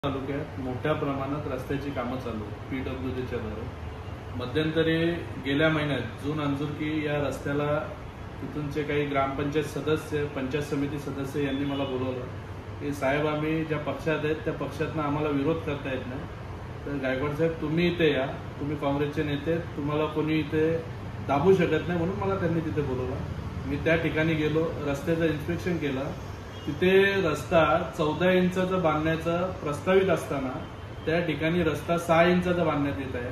तालुक्यात मोठ्या प्रमाणात रस्त्याची कामं चालू पीडब्ल्यूडीच्या द्वारे. मध्यंतरी गेल्या महिन्यात जून अंजुरकी या रस्त्याला तिथूनचे काही ग्रामपंचायत सदस्य, पंचायत समिती सदस्य यांनी मला बोलवलं की साहेब, आम्ही ज्या पक्षात आहेत त्या पक्षातनं आम्हाला विरोध करता येत नाही, तर गायकवाड साहेब तुम्ही इथे या, तुम्ही काँग्रेसचे नेते, तुम्हाला कोणी इथे दाबू शकत नाही, म्हणून मला त्यांनी तिथे बोलवलं. मी त्या ठिकाणी गेलो, रस्त्याचं इन्स्पेक्शन केलं. तिथे रस्ता 14 इंचाचा बांधण्याचा प्रस्तावित असताना त्या ठिकाणी रस्ता 6 इंचाचा बांधण्यात येत आहे.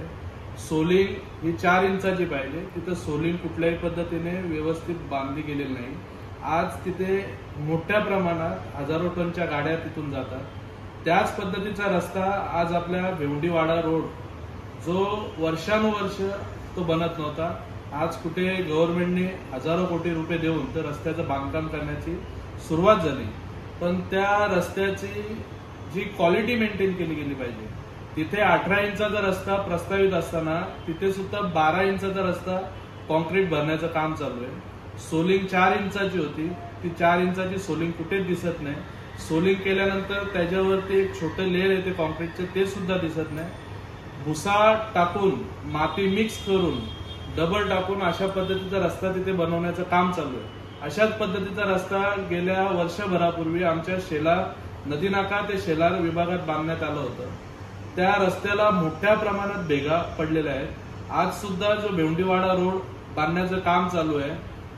सोलिंग ही 4 इंचाची पाहिजे, तिथे सोलिंग कुठल्याही पद्धतीने व्यवस्थित बांधली गेलेली नाही. आज तिथे मोठ्या प्रमाणात हजारो टनच्या गाड्या तिथून जातात. त्याच पद्धतीचा रस्ता आज आपल्या भेवंडीवाडा रोड जो वर्षानुवर्ष तो बनत नव्हता, आज कुठे गव्हर्नमेंटने हजारो कोटी रुपये देऊन त्या रस्त्याचं बांधकाम करण्याची सुरुवात झाली. पण त्या रस्त्याची जी क्वालिटी मेंटेन केली गेली पाहिजे, तिथे 18 इंचाचा रस्ता प्रस्तावित असताना तिथे सुद्धा 12 इंचाचा रस्ता कॉन्क्रीट भरण्याचं काम चालू आहे. सोलिंग 4 इंचाची होती, ती 4 इंचाची सोलिंग कुठेच दिसत नाही. सोलिंग केल्यानंतर त्याच्यावरती एक छोटं लेअर येते कॉन्क्रीटचे, ते सुद्धा दिसत नाही. भुसा टाकून, माती मिक्स करून, डबल टाकून अशा पद्धतीचा रस्ता तिथे बनवण्याचं काम चालू आहे. अशाच पद्धतीचा रस्ता गेल्या वर्षभरापूर्वी आमच्या शेलार नदीनाका ते शेलार विभागात बांधण्यात आलं होतं. त्या रस्त्याला मोठ्या प्रमाणात भेगा पडलेल्या आहेत. आज सुद्धा जो भेवंडीवाडा रोड बांधण्याचं काम चालू आहे,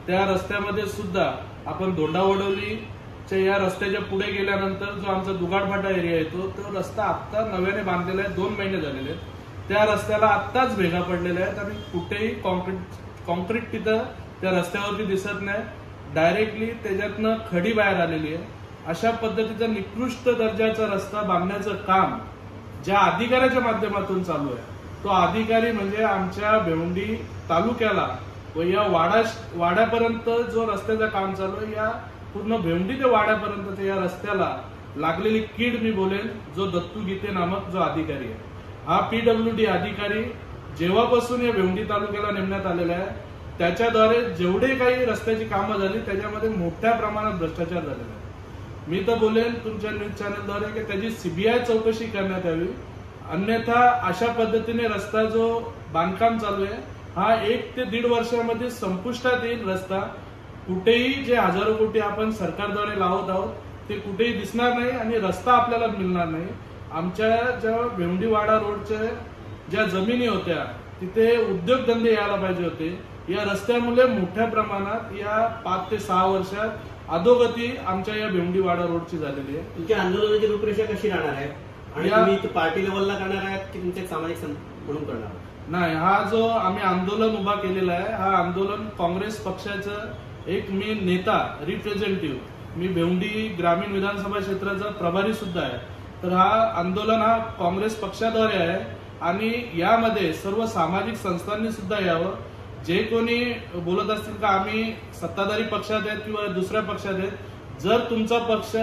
त्या रस्त्यामध्ये सुद्धा आपण दोंडावडवलीच्या या रस्त्याच्या पुढे गेल्यानंतर जो आमचा दुगाडफाटा एरिया येतो, तो रस्ता आत्ता नव्याने बांधलेला आहे, 2 महिने झालेले आहेत. त्या रस्त्याला आत्ताच भेगा पडलेल्या आहेत आणि कुठेही कॉन्क्रीट तिथं त्या रस्त्यावरती दिसत नाही. डायरेक्टली त्याच्यातनं खडी बाहेर आलेली आहे. अशा पद्धतीचा निकृष्ट दर्जाचा रस्ता बांधण्याचं काम ज्या अधिकाऱ्याच्या माध्यमातून चालू आहे, तो अधिकारी म्हणजे आमच्या भेवंडी तालुक्याला व या वाड्यापर्यंत जो रस्त्याचं काम चालू आहे, या पूर्ण भेवंडी ते वाड्यापर्यंत या रस्त्याला लागलेली कीड मी बोलेन, जो दत्तू गीते नामक जो अधिकारी आहे. हा पीडब्ल्यूडी अधिकारी जेव्हापासून या भेवंडी तालुक्याला नेमण्यात आलेला आहे, त्याच्याद्वारे जेवढे काही रस्त्याची कामं झाली त्याच्यामध्ये मोठ्या प्रमाणात भ्रष्टाचार झालेला आहे. मी तर बोलेन तुमच्या न्यूज चॅनलद्वारे की त्याची सीबीआय चौकशी करण्यात यावी. अन्यथा अशा पद्धतीने रस्ता जो बांधकाम चालू आहे, हा 1 ते 1.5 वर्षामध्ये संपुष्टात येईल. रस्ता कुठेही जे हजारो कोटी आपण सरकारद्वारे लावत आहोत ते कुठेही दिसणार नाही आणि रस्ता आपल्याला मिळणार नाही. आमच्या ज्या भेवंडीवाडा रोडच्या ज्या जमिनी होत्या तिथे उद्योगधंदे यायला पाहिजे होते. या रस्त्यामुळे मोठ्या प्रमाणात या 5 ते 6 वर्षात अधोगती आमच्या या भेवंडीवाडा रोडची झालेली आहे. तुमच्या आंदोलनाची रूपरेषा कशी राहणार आहे आणि तुम्ही पार्टी लेवलला करणार आहात की तुमच्या सामाजिक म्हणून करणार आहात? नाही, हा जो आम्ही आंदोलन उभा केलेला आहे, हा आंदोलन काँग्रेस पक्षाचं एक मी नेता रिप्रेझेंटेटिव्ह, मी भेवंडी ग्रामीण विधानसभा क्षेत्राचा प्रभारी सुद्धा आहे. तर हा आंदोलन हा काँग्रेस पक्षाद्वारे आहे आणि यामध्ये सर्व सामाजिक संस्थांनी सुद्धा यावं. जे कोणी बोलत असतील का आम्ही सत्ताधारी पक्षात आहेत किंवा दुसऱ्या पक्षात आहेत, जर तुमचा पक्ष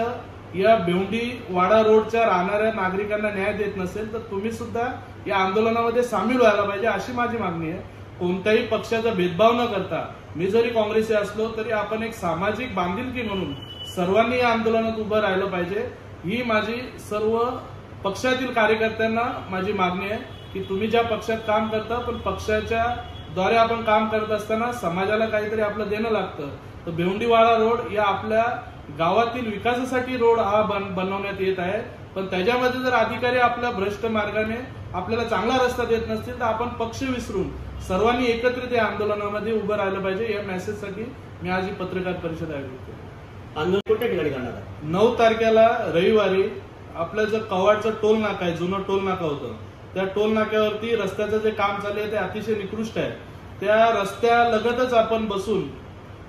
या भेवंडी वाडा रोडच्या राहणाऱ्या नागरिकांना न्याय देत नसेल तर तुम्ही सुद्धा या आंदोलनामध्ये सामील व्हायला पाहिजे, अशी माझी मागणी आहे. कोणत्याही पक्षाचा भेदभाव न करता, मी जरी काँग्रेसी असलो तरी आपण एक सामाजिक बांधिलकी म्हणून सर्वांनी या आंदोलनात उभं राहिलं पाहिजे. ही माझी सर्व पक्षातील कार्यकर्त्यांना माझी मागणी आहे की तुम्ही ज्या पक्षात काम करता, पण पक्षाच्या द्वारे आपण काम करत असताना समाजाला काहीतरी आपलं देणं लागतं. तर भेवंडीवाडा रोड या आपल्या गावातील विकासासाठी रोड हा बनवण्यात येत आहे, पण त्याच्यामध्ये जर अधिकारी आपल्या भ्रष्ट मार्गाने आपल्याला चांगला रस्ता देत नसतील तर आपण पक्ष विसरून सर्वांनी एकत्रित या आंदोलनामध्ये उभं राहिलं पाहिजे. या मेसेजसाठी मी आज ही पत्रकार परिषद आयोजित केली. आंदोलन कोणत्या ठिकाणी करणार आहे? 9 तारखेला रविवारी आपलं जो कवाडचं टोल नाका आहे, जुनं टोल नाका होतं, त्या टोल नाक्यावरती रस्त्याचं जे काम चालू आहे ते अतिशय निकृष्ट आहे. त्या रस्त्यालगतच आपण बसून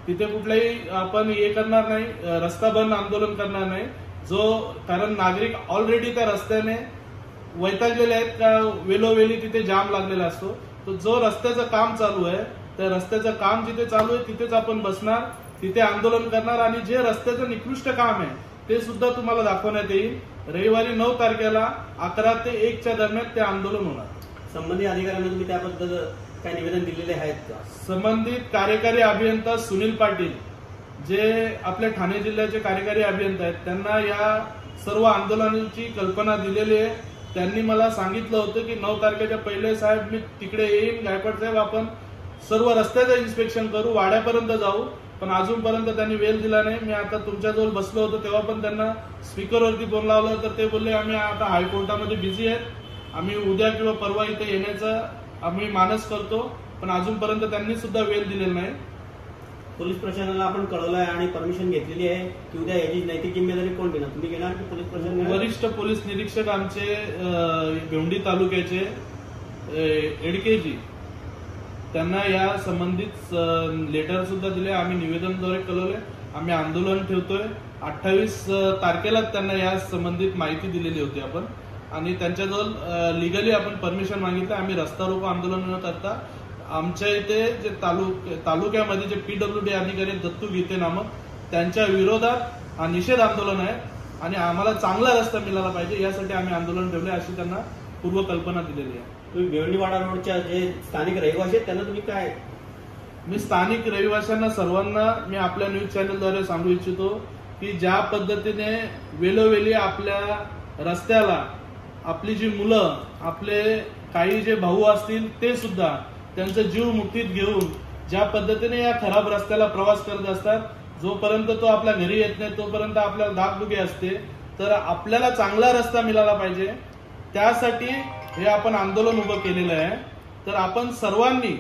तिथे कुठलाही आपण हे करणार नाही, रस्ता बंद आंदोलन करणार नाही. कारण नागरिक ऑलरेडी त्या रस्त्याने वैतागलेले आहेत का वेलोवेली तिथे जाम लागलेला असतो. तर जो रस्त्याचं काम चालू आहे, त्या रस्त्याचं काम जिथे चालू आहे तिथेच आपण बसणार, तिथे आंदोलन करणार आणि जे रस्त्याचं निकृष्ट काम आहे ते सुद्धा तुम्हाला दाखवण्यात येईल. रविवारी 9 तारखेला 11 ते 1च्या दरम्यान ते आंदोलन होणार. संबंधित अधिकाऱ्यांना तुम्ही त्याबद्दल काय निवेदन दिलेले आहेत का? संबंधित कार्यकारी अभियंता सुनील पाटील जे आपल्या ठाणे जिल्ह्याचे कार्यकारी अभियंता आहेत, त्यांना या सर्व आंदोलनाची कल्पना दिलेली आहे. त्यांनी मला सांगितलं होतं की 9 तारखेच्या पहिले साहेब मी तिकडे येईन, गायकवाड साहेब आपण सर्व रस्त्याचं इन्स्पेक्शन करू, वाड्यापर्यंत जाऊ. पण अजूनपर्यंत त्यांनी वेळ दिला नाही. मी आता तुमच्याजवळ बसलो होतो तेव्हा पण त्यांना स्पीकरवरती फोन लावला तर ते बोलले आम्ही आता हायकोर्टामध्ये बिझी आहेत, आम्ही उद्या किंवा परवा इथे येण्याचा आम्ही मानस करतो. पण अजूनपर्यंत त्यांनी सुद्धा वेळ दिलेला नाही. पोलीस प्रशासनाला आपण कळवलं आहे आणि परमिशन घेतलेली आहे की उद्या याची नैतिक जिम्मेदारी कोण घेणार, तुम्ही घेणार की पोलीस प्रशासन? वरिष्ठ पोलीस निरीक्षक आमचे भेवंडी तालुक्याचे एडकेजी त्यांना या संबंधित लेटर सुद्धा दिले, आम्ही निवेदनद्वारे कळवले. आम्ही आंदोलन ठेवतोय 28 तारखेला त्यांना या संबंधित माहिती दिलेली होती आपण आणि त्यांच्याजवळ लिगली आपण परमिशन मागितलं. आम्ही रस्ता रोको आंदोलन न करता आमच्या इथे जे तालुक्यामध्ये जे PWD अधिकारी दत्तू गीते नामक त्यांच्या विरोधात हा निषेध आंदोलन आहे आणि आम्हाला चांगला रस्ता मिळाला पाहिजे यासाठी आम्ही आंदोलन ठेवले अशी त्यांना पूर्वकल्पना दिलेली आहे. तुम्ही भिवंडीवाडा रोडच्या जे स्थानिक रहिवासी आहेत त्यांना तुम्ही काय? मी स्थानिक रहिवाशांना सर्वांना मी आपल्या न्यूज चॅनलद्वारे सांगू इच्छितो की ज्या पद्धतीने वेळोवेळी आपल्या रस्त्याला आपली जी मुलं, आपले काही जे भाऊ असतील ते सुद्धा त्यांचा जीव मुठीत घेऊन ज्या पद्धतीने या खराब रस्त्याला प्रवास करत असतात, जोपर्यंत तो आपल्या घरी येत नाही तोपर्यंत आपल्याला दागदुखी असते. तर आपल्याला चांगला रस्ता मिळाला पाहिजे, त्यासाठी हे आपण आंदोलन उभं केलेलं आहे. तर आपण सर्वांनी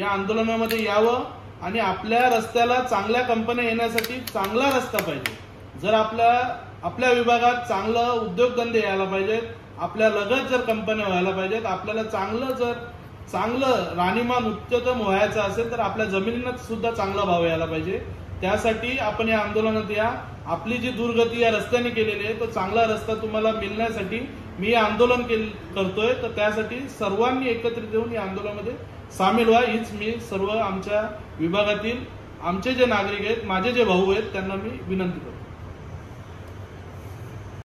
या आंदोलनामध्ये यावं आणि आपल्या रस्त्याला चांगल्या कंपन्या येण्यासाठी चांगला रस्ता पाहिजे. जर आपल्या विभागात चांगलं उद्योगधंदे यायला पाहिजेत, आपल्या लगत जर कंपन्या व्हायला पाहिजेत, आपल्याला चांगलं राहणीमान उच्चतम व्हायचं असेल तर आपल्या जमिनींना सुद्धा चांगला भाव यायला पाहिजे. त्यासाठी आपण या आंदोलनात या. आपली जी दुर्गती या रस्त्याने केलेली आहे तो चांगला रस्ता तुम्हाला मिळण्यासाठी मी आंदोलन करतोय. तर त्यासाठी सर्वांनी एकत्रित येऊन या आंदोलनामध्ये सामील व्हा हीच मी सर्व आमच्या विभागातील आमचे जे नागरिक आहेत, माझे जे भाऊ आहेत त्यांना मी विनंती करतो.